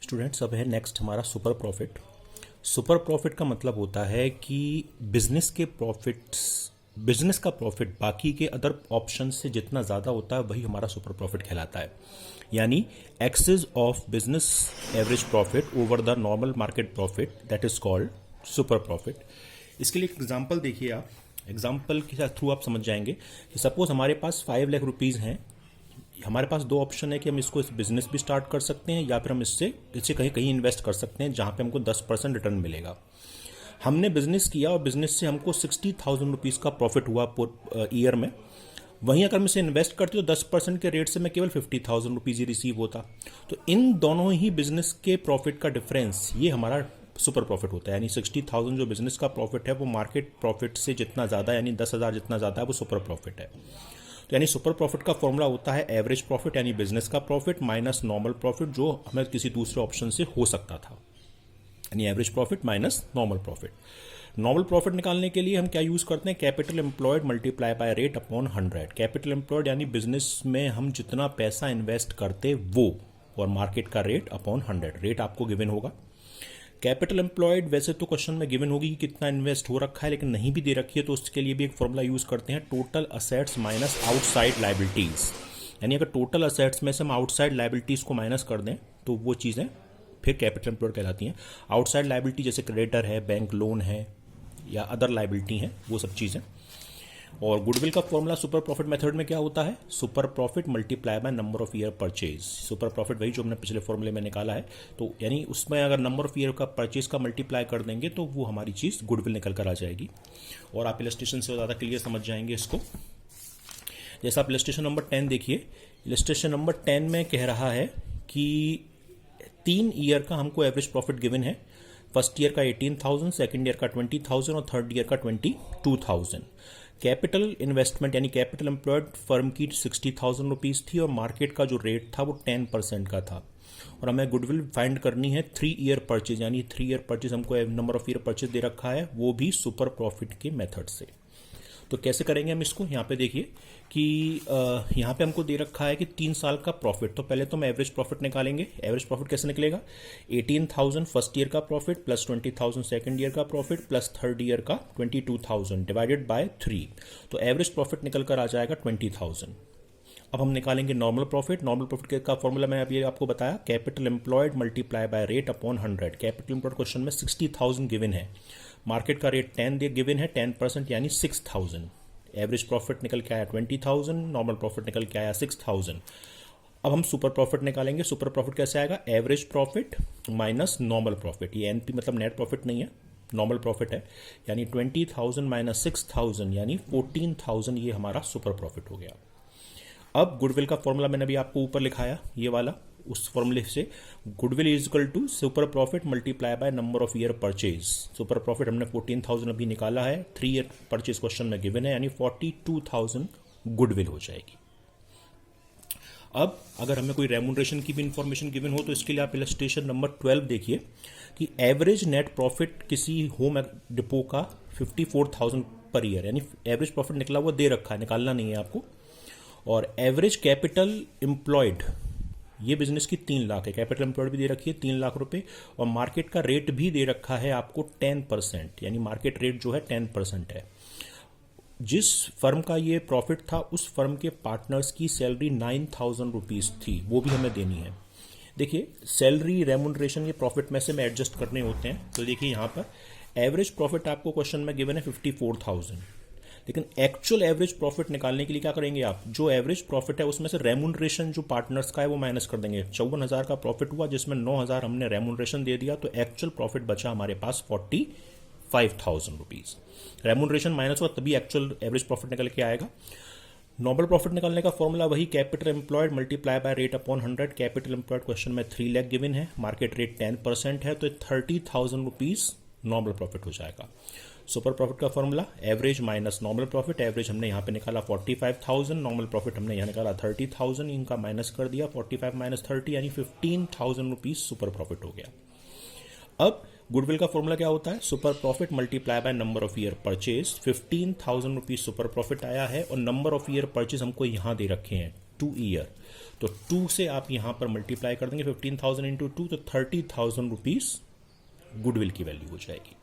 Students, अब है next हमारा सुपर प्रॉफिट। सुपर प्रॉफिट का मतलब होता है कि बिजनेस का प्रॉफिट बाकी के अदर ऑप्शन से जितना ज़्यादा होता है वही हमारा सुपर प्रॉफिट कहलाता है। यानी excess of business average profit over the normal market profit, that is called super profit. इसके लिए एक एग्जांपल देखिए आप। एग्जांपल के थ्रू आप समझ जाएंगे कि सपोज हमारे पास 5 लाख रुपीज़ हैं। हमारे पास दो ऑप्शन है कि हम इसको इस बिजनेस भी स्टार्ट कर सकते हैं या फिर हम इससे कहीं कहीं इन्वेस्ट कर सकते हैं जहां पे हमको 10% रिटर्न मिलेगा। हमने बिजनेस किया और बिजनेस से हमको 60,000 रुपीज़ का प्रॉफिट हुआ ईयर में। वहीं अगर मैं इसे इन्वेस्ट करती तो 10% के रेट से मैं केवल 50,000 रुपीज़ ही रिसीव होता। तो इन दोनों ही बिजनेस के प्रॉफिट का डिफरेंस ये हमारा सुपर प्रॉफिट होता है। यानी 60,000 जो बिजनेस का प्रॉफिट है वो मार्केट प्रॉफिट से जितना ज़्यादा यानी 10,000 जितना ज़्यादा है वो सुपर प्रॉफिट है। तो यानी सुपर प्रॉफिट का फॉर्मूला होता है एवरेज प्रॉफिट यानी बिजनेस का प्रॉफिट माइनस नॉर्मल प्रॉफिट जो हमें किसी दूसरे ऑप्शन से हो सकता था। यानी average profit minus normal profit. Normal profit निकालने के लिए हम क्या यूज करते हैं? Capital employed multiply by rate upon 100। Capital employed यानी बिजनेस में हम जितना पैसा इन्वेस्ट करते वो, और मार्केट का रेट अपॉन 100। रेट आपको गिवन होगा। कैपिटल एम्प्लॉयड वैसे तो क्वेश्चन में गिवन होगी कि कितना इन्वेस्ट हो रखा है, लेकिन नहीं भी दे रखी है तो उसके लिए भी एक फॉर्मूला यूज करते हैं, total assets minus outside liabilities. यानी अगर टोटल असेट्स में से हम आउटसाइड लायबिलिटीज को माइनस कर दें तो वो चीज़ें फिर कैपिटल एम्प्लॉयड कहलाती हैं। आउटसाइड लायबिलिटी जैसे क्रेडिटर है, बैंक लोन है या अदर लायबिलिटी हैं, वो सब चीज़ें। और गुडविल का फॉर्मूला सुपर प्रॉफिट मेथड में क्या होता है? Super profit multiply by number of year purchase. Super profit वही जो हमने पिछले फॉर्मूले में निकाला है। तो यानी उसमें अगर नंबर ऑफ ईयर का परचेज का मल्टीप्लाई कर देंगे तो वो हमारी चीज़ गुडविल निकल कर आ जाएगी। और आप इलस्ट्रेशन से ज़्यादा क्लियर समझ जाएंगे इसको। जैसा आप इलस्ट्रेशन नंबर 10 देखिए। इलस्ट्रेशन नंबर 10 में कह रहा है कि 3 ईयर का हमको एवरेज प्रॉफिट गिवन है। फर्स्ट ईयर का 18,000, सेकेंड ईयर का 20,000 और थर्ड ईयर का 22,000। कैपिटल इन्वेस्टमेंट यानी कैपिटल एम्प्लॉयड फर्म की 60,000 रुपीज़ थी और मार्केट का जो रेट था वो 10% का था। और हमें गुडविल फाइंड करनी है 3 ईयर परचेज, यानी 3 ईयर परचेज हमको नंबर ऑफ ईयर परचेज दे रखा है, वो भी सुपर प्रॉफिट के मेथड से। तो कैसे करेंगे हम इसको? यहाँ पे देखिए कि यहाँ पे हमको दे रखा है कि 3 साल का प्रॉफिट। तो पहले तो हम एवरेज प्रॉफिट निकालेंगे। एवरेज प्रॉफिट कैसे निकलेगा? 18,000 फर्स्ट ईयर का प्रॉफिट प्लस 20,000 सेकंड ईयर का प्रॉफिट प्लस थर्ड ईयर का 22,000 डिवाइडेड बाय 3। तो एवरेज प्रॉफिट निकल कर आ जाएगा 20,000। अब हम निकालेंगे नॉर्मल प्रॉफिट। नॉर्मल प्रॉफिट का फॉर्मूला मैंने अभी आपको बताया, capital employed multiply by rate upon 100। Capital employed question में 60,000 गिवन है, मार्केट का रेट 10 गिवन है, 10% यानी 6,000। एवरेज प्रॉफिट निकल के आया 20,000, नॉर्मल प्रॉफिट निकल के आया 6,000। अब हम सुपर प्रॉफिट निकालेंगे। सुपर प्रॉफिट कैसे आएगा? Average profit minus normal profit. ये एनपी मतलब नेट प्रॉफिट नहीं है, नॉर्मल प्रॉफिट है। यानी 20,000 माइनस 6,000 यानी 14,000, ये हमारा सुपर प्रॉफिट हो गया। अब गुडविल का फॉर्मूला मैंने अभी आपको ऊपर लिखाया, ये वाला। उस फॉर्मूले से goodwill is equal to super profit multiply by number of year purchase. Super profit हमने 14,000 अभी निकाला है, 3 ईयर परचेज क्वेश्चन में गिवन है, यानी 42,000 गुडविल हो जाएगी। अब अगर हमें कोई रेम्यूनरेशन की भी इंफॉर्मेशन गिवन हो तो इसके लिए आप इलस्ट्रेशन नंबर 12 देखिए कि एवरेज नेट प्रॉफिट किसी होम डिपो का 54,000 पर ईयर, यानी एवरेज प्रॉफिट निकला हुआ दे रखा है, निकालना नहीं है आपको। और एवरेज कैपिटल एम्प्लॉयड, ये बिजनेस की 3 लाख है, कैपिटल एम्प्लॉयड भी दे रखी है 3 लाख रुपए, और मार्केट का रेट भी दे रखा है आपको 10%, यानी मार्केट रेट जो है 10% है। जिस फर्म का ये प्रॉफिट था उस फर्म के पार्टनर्स की सैलरी 9,000 रुपीज़ थी, वो भी हमें देनी है। देखिए सैलरी रेम्यूनरेशन ये प्रॉफिट में से में एडजस्ट करने होते हैं। तो देखिए यहाँ पर एवरेज प्रॉफिट आपको क्वेश्चन में गिवन है 54,000, लेकिन एक्चुअल एवरेज प्रॉफिट निकालने के लिए क्या करेंगे आप? जो एवरेज प्रॉफिट है उसमें से रेम्यूनरेशन जो पार्टनर्स का है वो माइनस कर देंगे। 54,000 का प्रॉफिट हुआ जिसमें 9,000 हमने रेम्यूनरेशन दे दिया, तो एक्चुअल प्रॉफिट बचा हमारे पास 45,000 रुपीज। रेम्यूनरेशन माइनस हुआ तभी एक्चुअल एवरेज प्रॉफिट निकल के आएगा। नॉर्मल प्रॉफिट निकालने का फॉर्मूला वही, capital employed multiply by rate upon 100। Capital employed question में 3 लाख गिवन है, मार्केट रेट 10% है, तो 30,000 रुपीज नॉर्मल प्रॉफिट हो जाएगा। सुपर प्रॉफिट का formula average minus normal profit. Average हमने यहाँ पे निकाला 45,000, नॉर्मल प्रॉफिट हमने यहाँ निकाला 30,000, इनका माइनस कर दिया, 45 माइनस 30 यानी 15,000 रुपीज सुपर प्रॉफिट हो गया। अब गुडविल का फॉर्मूला क्या होता है? Super profit multiply by number of year purchase. 15,000 rupees super profit आया है और नंबर ऑफ ईयर परचेज हमको यहाँ दे रखे हैं 2 ईयर, तो 2 से आप यहां पर मल्टीप्लाई कर देंगे 15,000 इंटू 2, तो 30,000 रुपीज गुडविल की वैल्यू हो जाएगी।